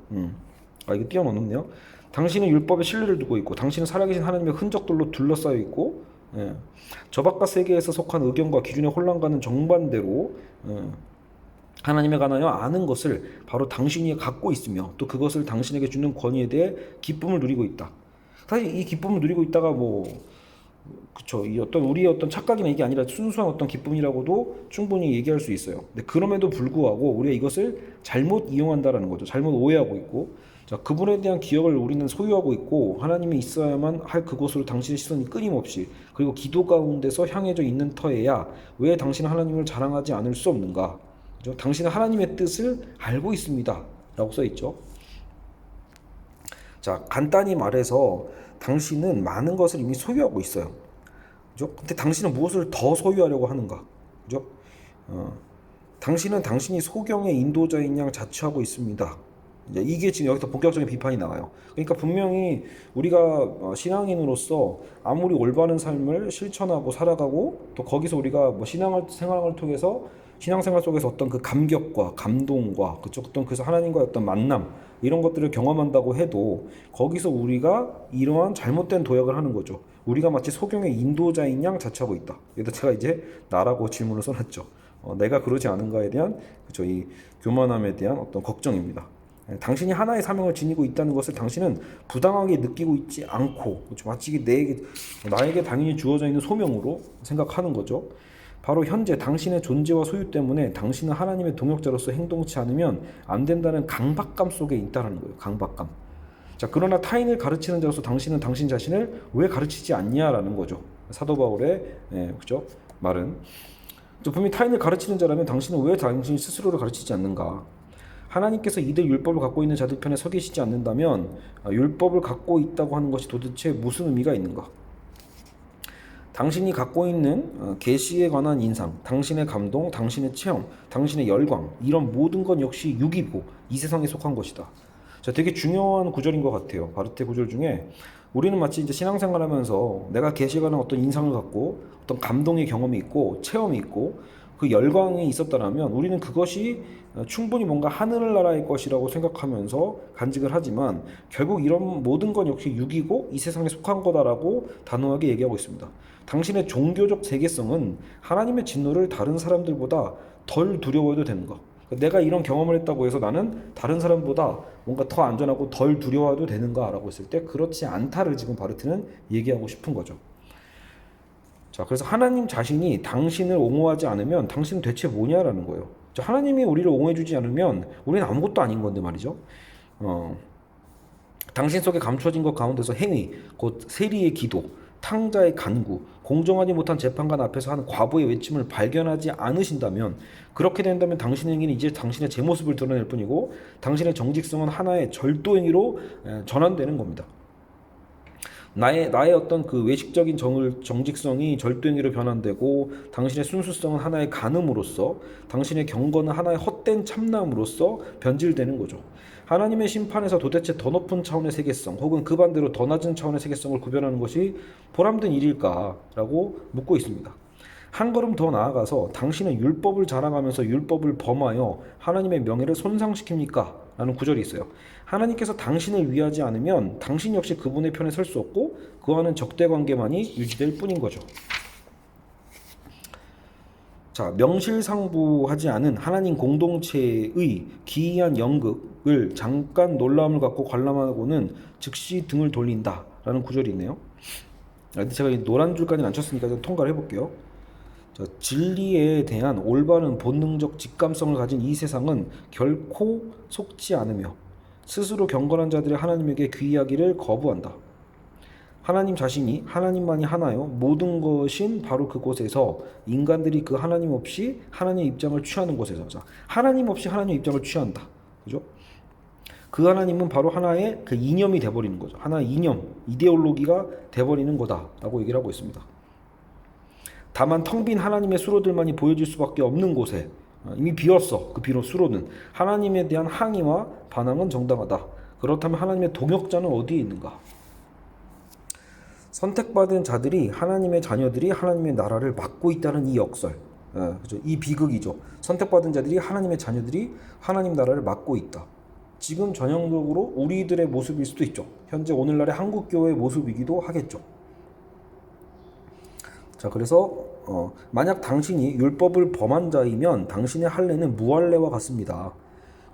이거 띄워놓네요. 당신은 율법에 신뢰를 두고 있고 당신은 살아계신 하나님의 흔적들로 둘러싸여 있고 저 바깥 세계에서 속한 의견과 기준의 혼란과는 정반대로 하나님에 관하여 아는 것을 바로 당신이 갖고 있으며 또 그것을 당신에게 주는 권위에 대해 기쁨을 누리고 있다. 사실 이 기쁨을 누리고 있다가 그쵸, 이 어떤 우리의 어떤 착각이나 이게 아니라 순수한 어떤 기쁨이라고도 충분히 얘기할 수 있어요. 근데 그럼에도 불구하고 우리가 이것을 잘못 이용한다라는 거죠. 잘못 오해하고 있고, 자, 그분에 대한 기억을 우리는 소유하고 있고 하나님이 있어야만 할 그곳으로 당신의 시선이 끊임없이 그리고 기도 가운데서 향해져 있는 터에야 왜 당신은 하나님을 자랑하지 않을 수 없는가? 그죠? 당신은 하나님의 뜻을 알고 있습니다. 라고 써 있죠. 자, 간단히 말해서 당신은 많은 것을 이미 소유하고 있어요. 그죠? 근데 당신은 무엇을 더 소유하려고 하는가? 그죠? 당신은 당신이 소경의 인도자인 양 자처하고 있습니다. 이제 이게 지금 여기서 본격적인 비판이 나와요. 그러니까 분명히 우리가 신앙인으로서 아무리 올바른 삶을 실천하고 살아가고 또 거기서 우리가 신앙생활을 통해서 신앙생활 속에서 어떤 그 감격과 감동과 그쪽 어떤 그래서 하나님과의 어떤 만남 이런 것들을 경험한다고 해도 거기서 우리가 이러한 잘못된 도약을 하는 거죠. 우리가 마치 소경의 인도자인 양 자처하고 있다. 여기다 제가 이제 나라고 질문을 써놨죠. 내가 그러지 않은가에 대한 그쵸, 이 교만함에 대한 어떤 걱정입니다. 당신이 하나의 사명을 지니고 있다는 것을 당신은 부당하게 느끼고 있지 않고 마치 나에게 당연히 주어져 있는 소명으로 생각하는 거죠. 바로 현재 당신의 존재와 소유 때문에 당신은 하나님의 동역자로서 행동치 않으면 안 된다는 강박감 속에 있다는 거예요. 강박감. 자, 그러나 타인을 가르치는 자로서 당신은 당신 자신을 왜 가르치지 않냐라는 거죠. 사도 바울의 그죠? 말은 분명히 타인을 가르치는 자라면 당신은 왜 당신 스스로를 가르치지 않는가? 하나님께서 이들 율법을 갖고 있는 자들 편에 서 계시지 않는다면 율법을 갖고 있다고 하는 것이 도대체 무슨 의미가 있는가? 당신이 갖고 있는 계시에 관한 인상, 당신의 감동, 당신의 체험, 당신의 열광 이런 모든 건 역시 육이고 이 세상에 속한 것이다. 자, 되게 중요한 구절인 것 같아요. 바르테 구절 중에 우리는 마치 이제 신앙생활하면서 내가 계시에 관한 어떤 인상을 갖고 어떤 감동의 경험이 있고 체험이 있고 그 열광이 있었다라면 우리는 그것이 충분히 뭔가 하늘나라의 것이라고 생각하면서 간직을 하지만 결국 이런 모든 건 역시 육이고 이 세상에 속한 거다라고 단호하게 얘기하고 있습니다. 당신의 종교적 세계성은 하나님의 진노를 다른 사람들보다 덜 두려워해도 되는 거. 내가 이런 경험을 했다고 해서 나는 다른 사람보다 뭔가 더 안전하고 덜 두려워해도 되는가라고 했을 때 그렇지 않다를 지금 바르트는 얘기하고 싶은 거죠. 자, 그래서 하나님 자신이 당신을 옹호하지 않으면 당신은 대체 뭐냐라는 거예요. 자, 하나님이 우리를 옹호해주지 않으면 우리는 아무것도 아닌 건데 말이죠. 당신 속에 감춰진 것 가운데서 행위, 곧 세리의 기도, 탕자의 간구, 공정하지 못한 재판관 앞에서 하는 과부의 외침을 발견하지 않으신다면 그렇게 된다면 당신의 행위는 이제 당신의 제 모습을 드러낼 뿐이고 당신의 정직성은 하나의 절도 행위로 전환되는 겁니다. 나의 어떤 그 외식적인 정직성이 절도행위로 변환되고 당신의 순수성은 하나의 간음으로써 당신의 경건은 하나의 헛된 참남으로써 변질되는 거죠. 하나님의 심판에서 도대체 더 높은 차원의 세계성 혹은 그 반대로 더 낮은 차원의 세계성을 구별하는 것이 보람된 일일까라고 묻고 있습니다. 한 걸음 더 나아가서 당신은 율법을 자랑하면서 율법을 범하여 하나님의 명예를 손상시킵니까? 라는 구절이 있어요. 하나님께서 당신을 위하지 않으면 당신 역시 그분의 편에 설 수 없고 그와는 적대관계만이 유지될 뿐인 거죠. 자, 명실상부하지 않은 하나님 공동체의 기이한 연극을 잠깐 놀라움을 갖고 관람하고는 즉시 등을 돌린다라는 구절이 있네요. 제가 이 노란 줄까지는 안 쳤으니까 좀 통과를 해볼게요. 자, 진리에 대한 올바른 본능적 직감성을 가진 이 세상은 결코 속지 않으며 스스로 경건한 자들의 하나님에게 귀의하기를 거부한다. 하나님 자신이 하나님만이 하나요 모든 것인 바로 그곳에서 인간들이 그 하나님 없이 하나님의 입장을 취하는 곳에서 자, 하나님 없이 하나님의 입장을 취한다. 그죠? 그 하나님은 바로 하나의 그 이념이 돼버리는 거죠. 하나의 이념, 이데올로기가 돼버리는 거다라고 얘기를 하고 있습니다. 다만 텅 빈 하나님의 수로들만이 보여질 수밖에 없는 곳에 이미 비었어. 그 수로는 하나님에 대한 항의와 반항은 정당하다. 그렇다면 하나님의 동역자는 어디에 있는가? 선택받은 자들이 하나님의 자녀들이 하나님의 나라를 맡고 있다는 이 역설, 그죠? 이 비극이죠. 선택받은 자들이 하나님의 자녀들이 하나님 나라를 맡고 있다. 지금 전형적으로 우리들의 모습일 수도 있죠. 현재 오늘날의 한국교회의 모습이기도 하겠죠. 자, 그래서 만약 당신이 율법을 범한 자이면 당신의 할례는 무할례와 같습니다.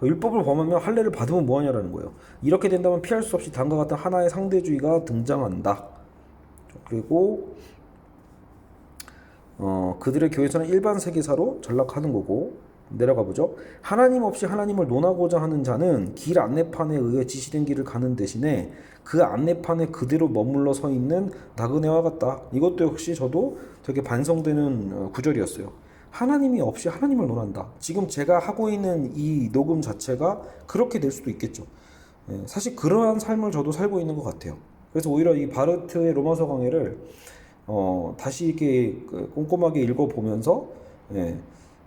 율법을 범하면 할례를 받으면 뭐하냐라는 거예요. 이렇게 된다면 피할 수 없이 다음과 같은 하나의 상대주의가 등장한다. 그리고 그들의 교회에서는 일반 세계사로 전락하는 거고, 내려가 보죠. 하나님 없이 하나님을 논하고자 하는 자는 길 안내판에 의해 지시된 길을 가는 대신에 그 안내판에 그대로 머물러 서 있는 나그네와 같다. 이것도 역시 저도 되게 반성되는 구절이었어요. 하나님이 없이 하나님을 논한다. 지금 제가 하고 있는 이 녹음 자체가 그렇게 될 수도 있겠죠. 사실 그러한 삶을 저도 살고 있는 것 같아요. 그래서 오히려 이 바르트의 로마서 강해를 다시 이렇게 꼼꼼하게 읽어보면서,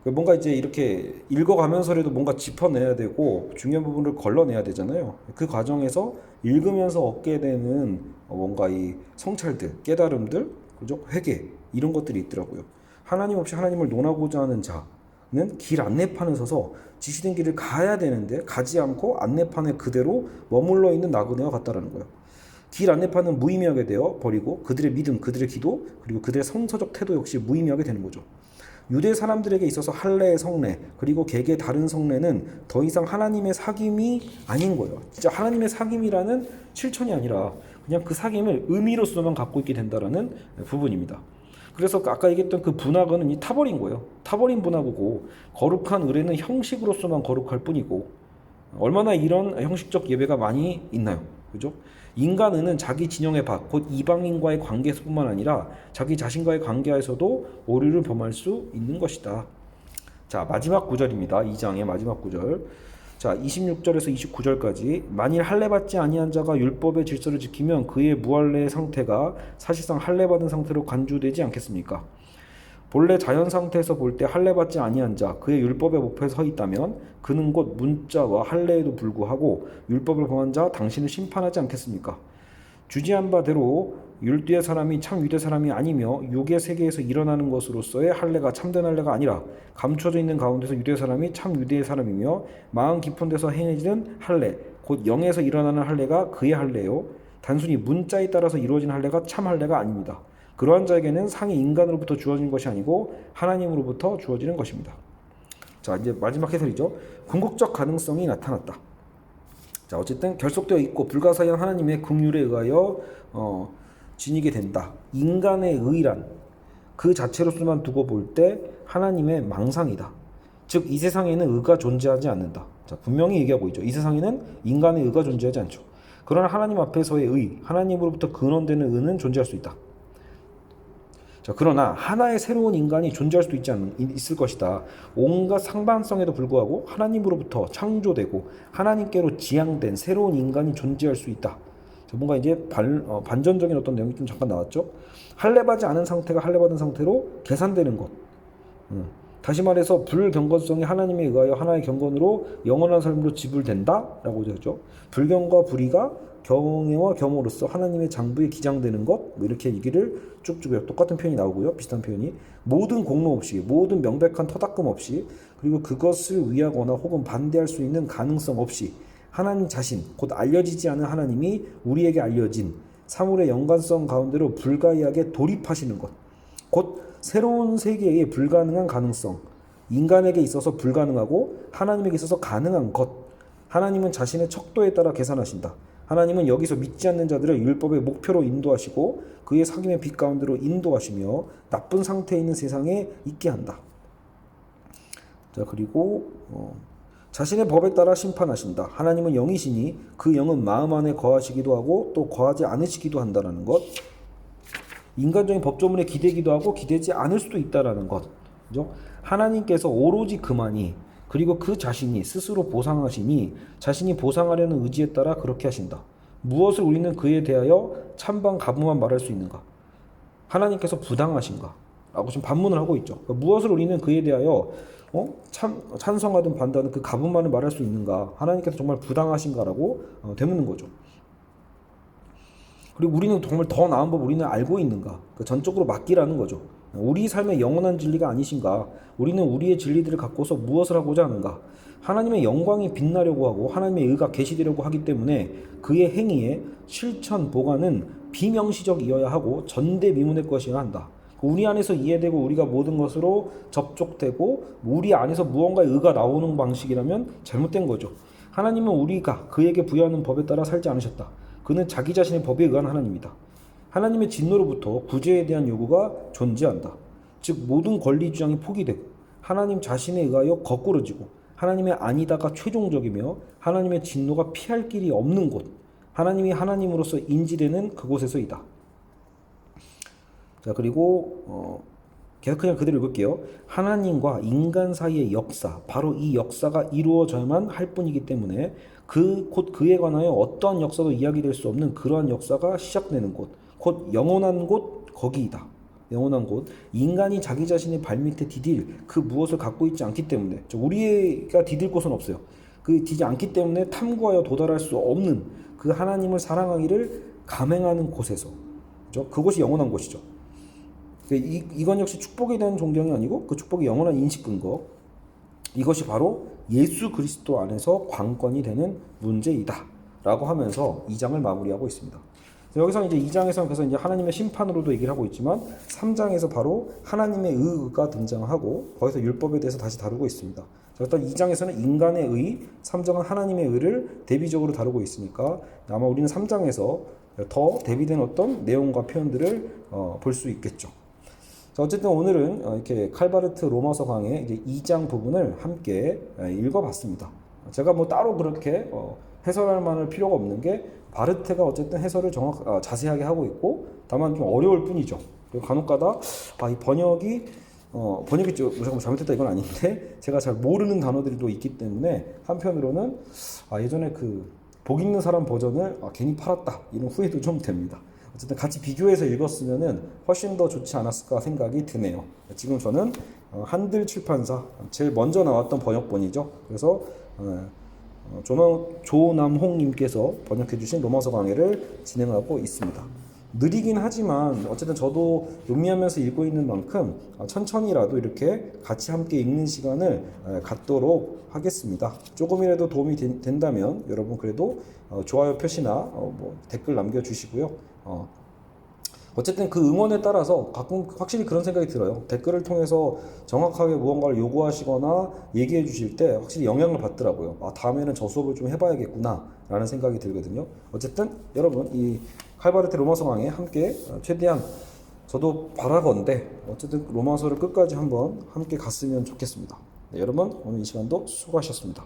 뭔가 이제 이렇게 읽어가면서라도 뭔가 짚어내야 되고 중요한 부분을 걸러내야 되잖아요. 그 과정에서 읽으면서 얻게 되는 뭔가 이 성찰들, 깨달음들, 그죠? 회개 이런 것들이 있더라고요. 하나님 없이 하나님을 논하고자 하는 자는 길 안내판에 서서 지시된 길을 가야 되는데 가지 않고 안내판에 그대로 머물러 있는 나그네와 같다라는 거예요. 길 안내판은 무의미하게 되어 버리고 그들의 믿음, 그들의 기도, 그리고 그들의 성서적 태도 역시 무의미하게 되는 거죠. 유대 사람들에게 있어서 할례의 성례, 그리고 개개의 다른 성례는 더 이상 하나님의 사귐이 아닌 거예요. 진짜 하나님의 사귐이라는 실천이 아니라 그냥 그 사귐을 의미로서만 갖고 있게 된다라는 부분입니다. 그래서 아까 얘기했던 그 분학은 이 타버린 거예요. 타버린 분학이고, 거룩한 의례는 형식으로서만 거룩할 뿐이고, 얼마나 이런 형식적 예배가 많이 있나요? 그죠? 인간은 자기 진영의 밖, 곧 이방인과의 관계에서뿐만 아니라 자기 자신과의 관계에서도 오류를 범할 수 있는 것이다. 자, 마지막 구절입니다. 2장의 마지막 구절. 자, 26절에서 29절까지. 만일 할례받지 아니한 자가 율법의 질서를 지키면 그의 무할례의 상태가 사실상 할례받은 상태로 간주되지 않겠습니까? 본래 자연 상태에서 볼 때 할례받지 아니한 자, 그의 율법의 목표에 서 있다면 그는 곧 문자와 할례에도 불구하고 율법을 범한 자 당신을 심판하지 않겠습니까? 주지한 바대로 율두의 사람이 참 유대 사람이 아니며 육의 세계에서 일어나는 것으로서의 할례가 참된 할례가 아니라 감춰져 있는 가운데서 유대 사람이 참 유대의 사람이며 마음 깊은 데서 행해지는 할례, 곧 영에서 일어나는 할례가 그의 할례요. 단순히 문자에 따라서 이루어진 할례가 참 할례가 아닙니다. 그러한 자에게는 상이 인간으로부터 주어진 것이 아니고 하나님으로부터 주어지는 것입니다. 자, 이제 마지막 해설이죠. 궁극적 가능성이 나타났다. 자, 어쨌든 결속되어 있고 불가사의한 하나님의 긍휼에 의하여 지니게 된다. 인간의 의란 그 자체로서만 두고 볼 때 하나님의 망상이다. 즉 이 세상에는 의가 존재하지 않는다. 자, 분명히 얘기하고 있죠. 이 세상에는 인간의 의가 존재하지 않죠. 그러나 하나님 앞에서의 의, 하나님으로부터 근원되는 의는 존재할 수 있다. 자, 그러나 하나의 새로운 인간이 존재할 수도 있을 것이다. 온갖 상반성에도 불구하고 하나님으로부터 창조되고 하나님께로 지향된 새로운 인간이 존재할 수 있다. 자, 뭔가 이제 반전적인 어떤 내용이 좀 잠깐 나왔죠. 할례받지 않은 상태가 할례받은 상태로 계산되는 것. 다시 말해서 불경건성이 하나님에 의하여 하나의 경건으로 영원한 삶으로 지불된다라고 되죠. 불경과 불의가 경애와 겸으로써 하나님의 장부에 기장되는 것, 뭐 이렇게 얘기를 쭉쭉 똑같은 표현이 나오고요. 비슷한 표현이 모든 공로 없이, 모든 명백한 터닥금 없이, 그리고 그것을 위하거나 혹은 반대할 수 있는 가능성 없이 하나님 자신, 곧 알려지지 않은 하나님이 우리에게 알려진 사물의 연관성 가운데로 불가이하게 돌입하시는 것, 곧 새로운 세계의 불가능한 가능성, 인간에게 있어서 불가능하고 하나님에게 있어서 가능한 것. 하나님은 자신의 척도에 따라 계산하신다. 하나님은 여기서 믿지 않는 자들을 율법의 목표로 인도하시고 그의 사귐의 빛 가운데로 인도하시며 나쁜 상태에 있는 세상에 있게 한다. 자, 그리고 자신의 법에 따라 심판하신다. 하나님은 영이시니 그 영은 마음 안에 거하시기도 하고 또 거하지 않으시기도 한다는 것. 인간적인 법조문에 기대기도 하고 기대지 않을 수도 있다는 것. 그죠? 하나님께서 오로지 그만이, 그리고 그 자신이 스스로 보상하시니 자신이 보상하려는 의지에 따라 그렇게 하신다. 무엇을 우리는 그에 대하여 찬반 가부만 말할 수 있는가? 하나님께서 부당하신가? 라고 지금 반문을 하고 있죠. 그러니까 무엇을 우리는 그에 대하여 찬성하든 반대하든 그 가부만을 말할 수 있는가? 하나님께서 정말 부당하신가라고 되묻는 거죠. 그리고 우리는 정말 더 나은 법 우리는 알고 있는가? 전적으로 맡기라는 거죠. 우리 삶의 영원한 진리가 아니신가? 우리는 우리의 진리들을 갖고서 무엇을 하고자 하는가? 하나님의 영광이 빛나려고 하고 하나님의 의가 계시되려고 하기 때문에 그의 행위의 실천, 보관은 비명시적이어야 하고 전대미문의 것이어야 한다. 우리 안에서 이해되고 우리가 모든 것으로 접촉되고 우리 안에서 무언가의 의가 나오는 방식이라면 잘못된 거죠. 하나님은 우리가 그에게 부여하는 법에 따라 살지 않으셨다. 그는 자기 자신의 법에 의한 하나님이다. 하나님의 진노로부터 구제에 대한 요구가 존재한다. 즉 모든 권리 주장이 포기되고 하나님 자신에 의하여 거꾸러지고 하나님의 아니다가 최종적이며 하나님의 진노가 피할 길이 없는 곳, 하나님이 하나님으로서 인지되는 그곳에서이다. 자, 그리고 계속 그냥 그대로 읽을게요. 하나님과 인간 사이의 역사, 바로 이 역사가 이루어져야만 할 뿐이기 때문에 곧 그에 관하여 어떠한 역사도 이야기될 수 없는 그러한 역사가 시작되는 곳, 곧 영원한 곳, 거기이다. 영원한 곳. 인간이 자기 자신의 발밑에 디딜 그 무엇을 갖고 있지 않기 때문에, 우리가 디딜 곳은 없어요. 그 디지 않기 때문에 탐구하여 도달할 수 없는 그 하나님을 사랑하기를 감행하는 곳에서, 그렇죠? 그곳이 영원한 곳이죠. 이건 역시 축복에 대한 존경이 아니고 그 축복의 영원한 인식 근거, 이것이 바로 예수 그리스도 안에서 관건이 되는 문제이다 라고 하면서 2장을 마무리하고 있습니다. 여기서 이제 2장에서는 그래서 이제 하나님의 심판으로도 얘기를 하고 있지만 3장에서 바로 하나님의 의가 등장하고 거기서 율법에 대해서 다시 다루고 있습니다. 일단 2장에서는 인간의 의, 3장은 하나님의 의를 대비적으로 다루고 있으니까 아마 우리는 3장에서 더 대비된 어떤 내용과 표현들을 볼 수 있겠죠. 자, 어쨌든 오늘은 이렇게 칼바르트 로마서 강의 이제 2장 부분을 함께 읽어봤습니다. 제가 뭐 따로 그렇게 해설할 만할 필요가 없는 게 바르테가 어쨌든 해설을 자세하게 하고 있고 다만 좀 어려울 뿐이죠. 그리고 간혹가다 이 번역이 좀 잘못했다 이건 아닌데 제가 잘 모르는 단어들이 또 있기 때문에 한편으로는 예전에 그 복 있는 사람 버전을 괜히 팔았다 이런 후회도 좀 됩니다. 어쨌든 같이 비교해서 읽었으면은 훨씬 더 좋지 않았을까 생각이 드네요. 지금 저는 한들 출판사 제일 먼저 나왔던 번역본이죠. 그래서 조남홍님께서 번역해주신 로마서 강해를 진행하고 있습니다. 느리긴 하지만 어쨌든 저도 음미하면서 읽고 있는 만큼 천천히라도 이렇게 같이 함께 읽는 시간을 갖도록 하겠습니다. 조금이라도 도움이 된다면 여러분 그래도 좋아요 표시나 댓글 남겨주시고요. 어쨌든 그 응원에 따라서 가끔 확실히 그런 생각이 들어요. 댓글을 통해서 정확하게 무언가를 요구하시거나 얘기해 주실 때 확실히 영향을 받더라고요. 다음에는 저 수업을 좀 해봐야겠구나 라는 생각이 들거든요. 어쨌든 여러분 이 칼바르트 로마서 강에 함께 최대한 저도 바라건대 어쨌든 로마서를 끝까지 한번 함께 갔으면 좋겠습니다. 네, 여러분 오늘 이 시간도 수고하셨습니다.